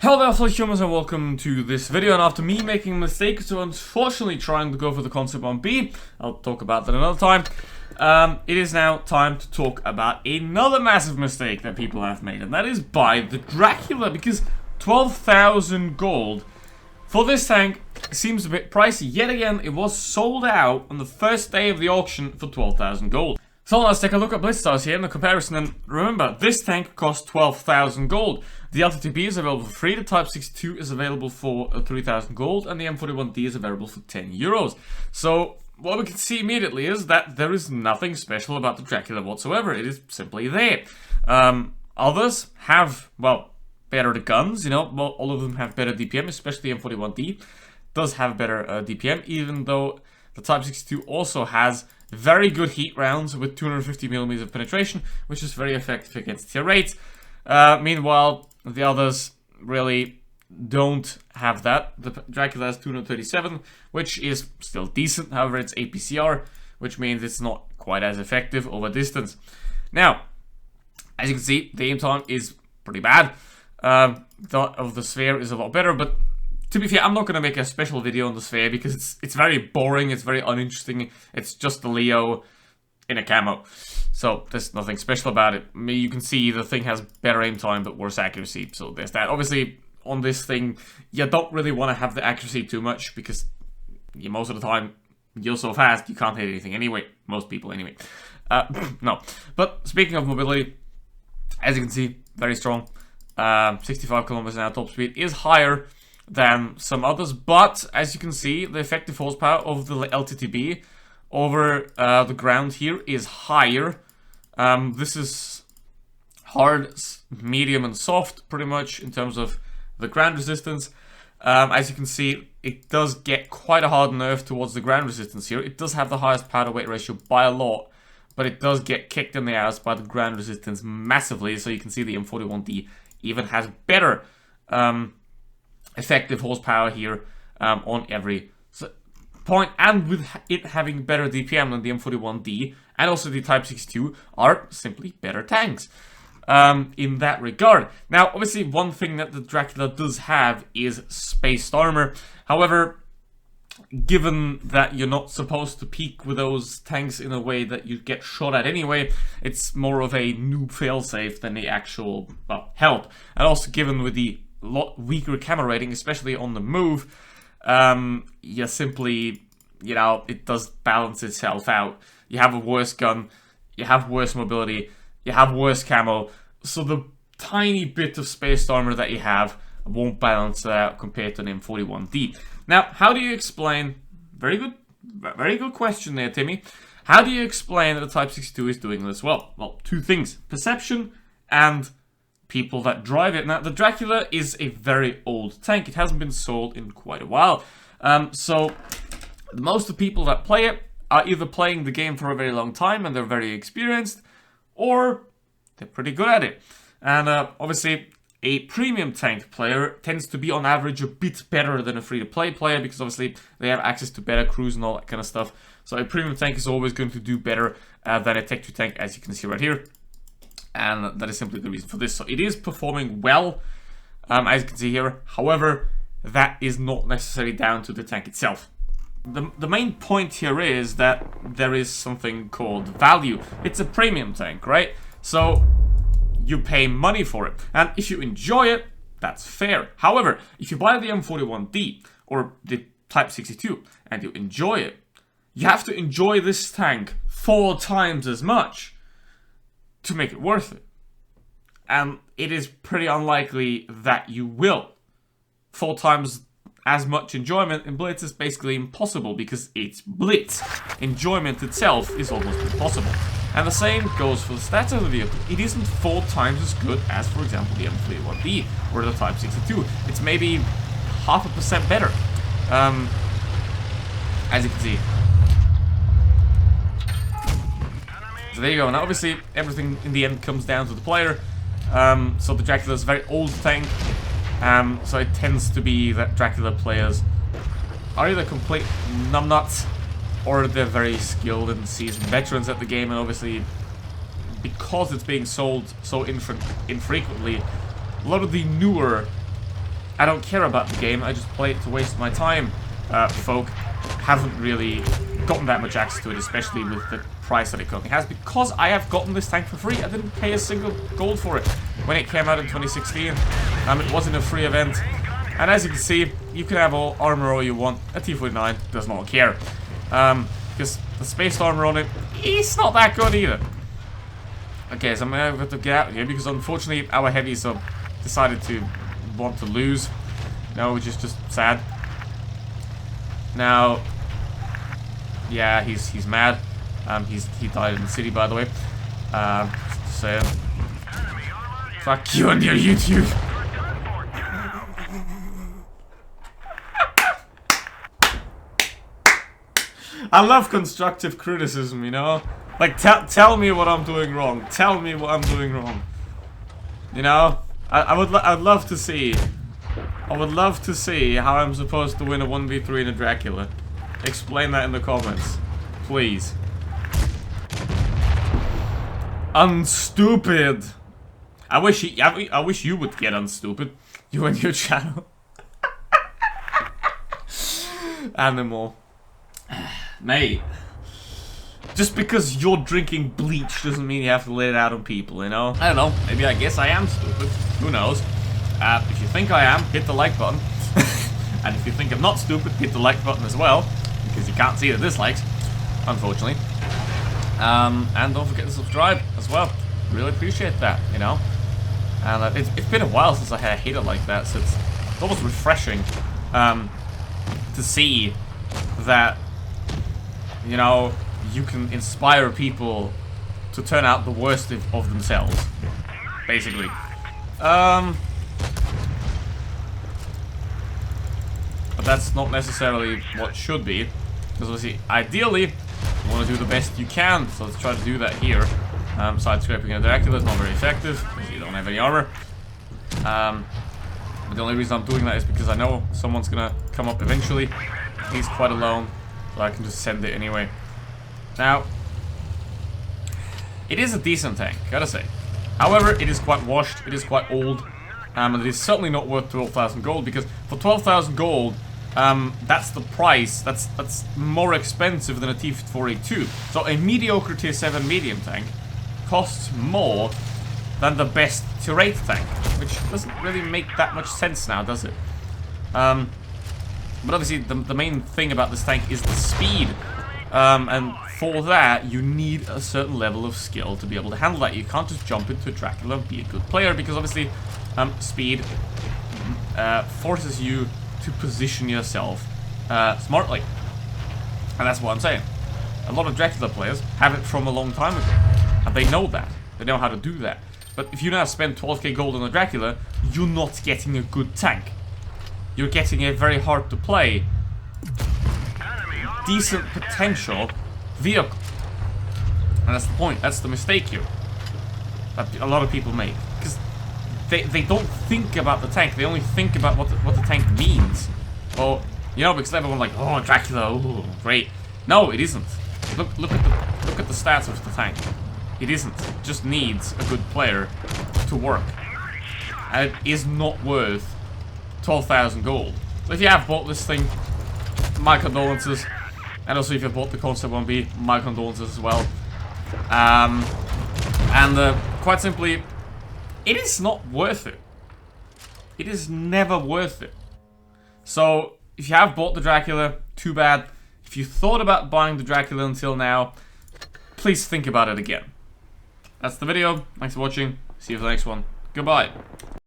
Hello there fellow humans and welcome to this video. And after me making a mistake, so unfortunately trying to go for the concept on B, I'll talk about that another time. It is now time to talk about another massive mistake that people have made, and that is buy the Dracula, because 12,000 gold for this tank seems a bit pricey. Yet again, it was sold out on the first day of the auction for 12,000 gold. So let's take a look at Blitz stars here in the comparison, and remember, this tank costs 12,000 gold. The WoTB is available for free, the Type 62 is available for 3,000 gold, and the M41D is available for 10 euros. So what we can see immediately is that there is nothing special about the Dracula whatsoever. It is simply there. Others have, well, better guns, you know, well, all of them have better DPM, especially the M41D does have better DPM, even though the Type 62 also has very good heat rounds with 250mm of penetration, which is very effective against tier 8. Meanwhile, the others really don't have that. The Dracula has 237, which is still decent. However, it's APCR, which means it's not quite as effective over distance. Now, as you can see, the aim time is pretty bad. That of the sphere is a lot better, but to be fair, I'm not going to make a special video on the sphere because it's very boring, it's very uninteresting. It's just the Leo in a camo. So there's nothing special about it. You can see the thing has better aim time but worse accuracy. So there's that. Obviously, on this thing, you don't really want to have the accuracy too much because most of the time you're so fast you can't hit anything anyway. Most people anyway. No. But speaking of mobility, as you can see, very strong. 65 kilometers an hour top speed is higher than some others, but as you can see, the effective horsepower of the LTTB over the ground here is higher. This is hard, medium, and soft, pretty much, in terms of the ground resistance. As you can see, it does get quite a hard nerf towards the ground resistance here. It does have the highest power to weight ratio by a lot, but it does get kicked in the ass by the ground resistance massively, so you can see the M41D even has better effective horsepower here on every point, and with it having better DPM than the M41D and also the Type 62 are simply better tanks in that regard. Now, obviously, one thing that the Dracula does have is spaced armor. However, given that you're not supposed to peek with those tanks in a way that you get shot at anyway, it's more of a noob failsafe than the actual, well, help. And also given with the lot weaker camera rating, especially on the move, you simply, you know, it does balance itself out. You have a worse gun, you have worse mobility, you have worse camo, so the tiny bit of spaced armor that you have won't balance it out compared to an M41D. Now, how do you explain, very good question there, Timmy. How do you explain that the Type 62 is doing this well? Well, two things: perception and people that drive it. Now, the Dracula is a very old tank. It hasn't been sold in quite a while. So most of the people that play it are either playing the game for a very long time and they're very experienced, or they're pretty good at it. And obviously, a premium tank player tends to be on average a bit better than a free-to-play player because obviously they have access to better crews and all that kind of stuff. So a premium tank is always going to do better than a Tech 2 tank, as you can see right here. And that is simply the reason for this. So it is performing well, as you can see here. However, that is not necessarily down to the tank itself. The main point here is that there is something called value. It's a premium tank, right? So you pay money for it. And if you enjoy it, that's fair. However, if you buy the M41D or the Type 62 and you enjoy it, you have to enjoy this tank 4 times as much to make it worth it. And it is pretty unlikely that you will. 4 times as much enjoyment in Blitz is basically impossible because it's Blitz. Enjoyment itself is almost impossible. And the same goes for the stats of the vehicle. It isn't 4 times as good as, for example, the M41D or the Type 62. It's maybe 0.5% better. As you can see. So there you go. Now, obviously, everything in the end comes down to the player. So the Dracula is a very old tank. So it tends to be that Dracula players are either complete numbnuts or they're very skilled and seasoned veterans at the game. And obviously, because it's being sold so infrequently, a lot of the newer I don't care about the game, I just play it to waste my time. Folk haven't really gotten that much access to it, especially with the price that it currently has, because I have gotten this tank for free. I didn't pay a single gold for it when it came out in 2016. It wasn't a free event, and as you can see, you can have all armor all you want. A T-49 does not care, because the spaced armor on it, it's not that good either. Okay, so I'm gonna have to get out of here because unfortunately our heavies have decided to want to lose. No, which is just sad. Now, yeah, he's mad. He died in the city, by the way. So fuck you and your YouTube. I love constructive criticism, you know? Like, tell me what I'm doing wrong. Tell me what I'm doing wrong. You know? I'd love to see. I would love to see how I'm supposed to win a 1v3 in a Dracula. Explain that in the comments. Please. Unstupid. I wish you would get unstupid. You and your channel. Animal. Mate. Just because you're drinking bleach doesn't mean you have to let it out on people, you know? I don't know. Maybe I guess I am stupid. Who knows? If you think I am, hit the like button. And if you think I'm not stupid, hit the like button as well. Because you can't see the dislikes, unfortunately. And don't forget to subscribe as well. Really appreciate that, you know? And it's been a while since I had a hater like that, so it's almost refreshing to see that, you know, you can inspire people to turn out the worst of themselves, basically. But that's not necessarily what should be, because obviously, ideally, you want to do the best you can, so let's try to do that here. Side scraping a Dracula is not very effective, because you don't have any armor. But the only reason I'm doing that is because I know someone's gonna come up eventually. He's quite alone, so I can just send it anyway. Now, it is a decent tank, gotta say. However, it is quite washed, it is quite old, and it is certainly not worth 12,000 gold, because for 12,000 gold, that's the price, that's more expensive than a T-482. So a mediocre tier 7 medium tank costs more than the best tier 8 tank, which doesn't really make that much sense now, does it? But obviously the main thing about this tank is the speed, and for that you need a certain level of skill to be able to handle that. You can't just jump into Dracula and be a good player, because obviously speed forces you to position yourself smartly, and that's what I'm saying. A lot of Dracula players have it from a long time ago, and they know that. They know how to do that. But if you now spend 12k gold on a Dracula, you're not getting a good tank. You're getting a very hard to play, decent potential vehicle. And that's the point. That's the mistake here that a lot of people make, because they don't think about the tank. They only think about what the tank means. Well, you know, because everyone's like, oh, Dracula, oh, great. No, it isn't. Look at the stats of the tank. It isn't. It just needs a good player to work, and it is not worth 12,000 gold. So if you have bought this thing, my condolences. And also if you bought the Concept 1B, my condolences as well. Quite simply, it is not worth it. It is never worth it. So if you have bought the Dracula, too bad. If you thought about buying the Dracula until now, please think about it again. That's the video. Thanks for watching. See you for the next one. Goodbye.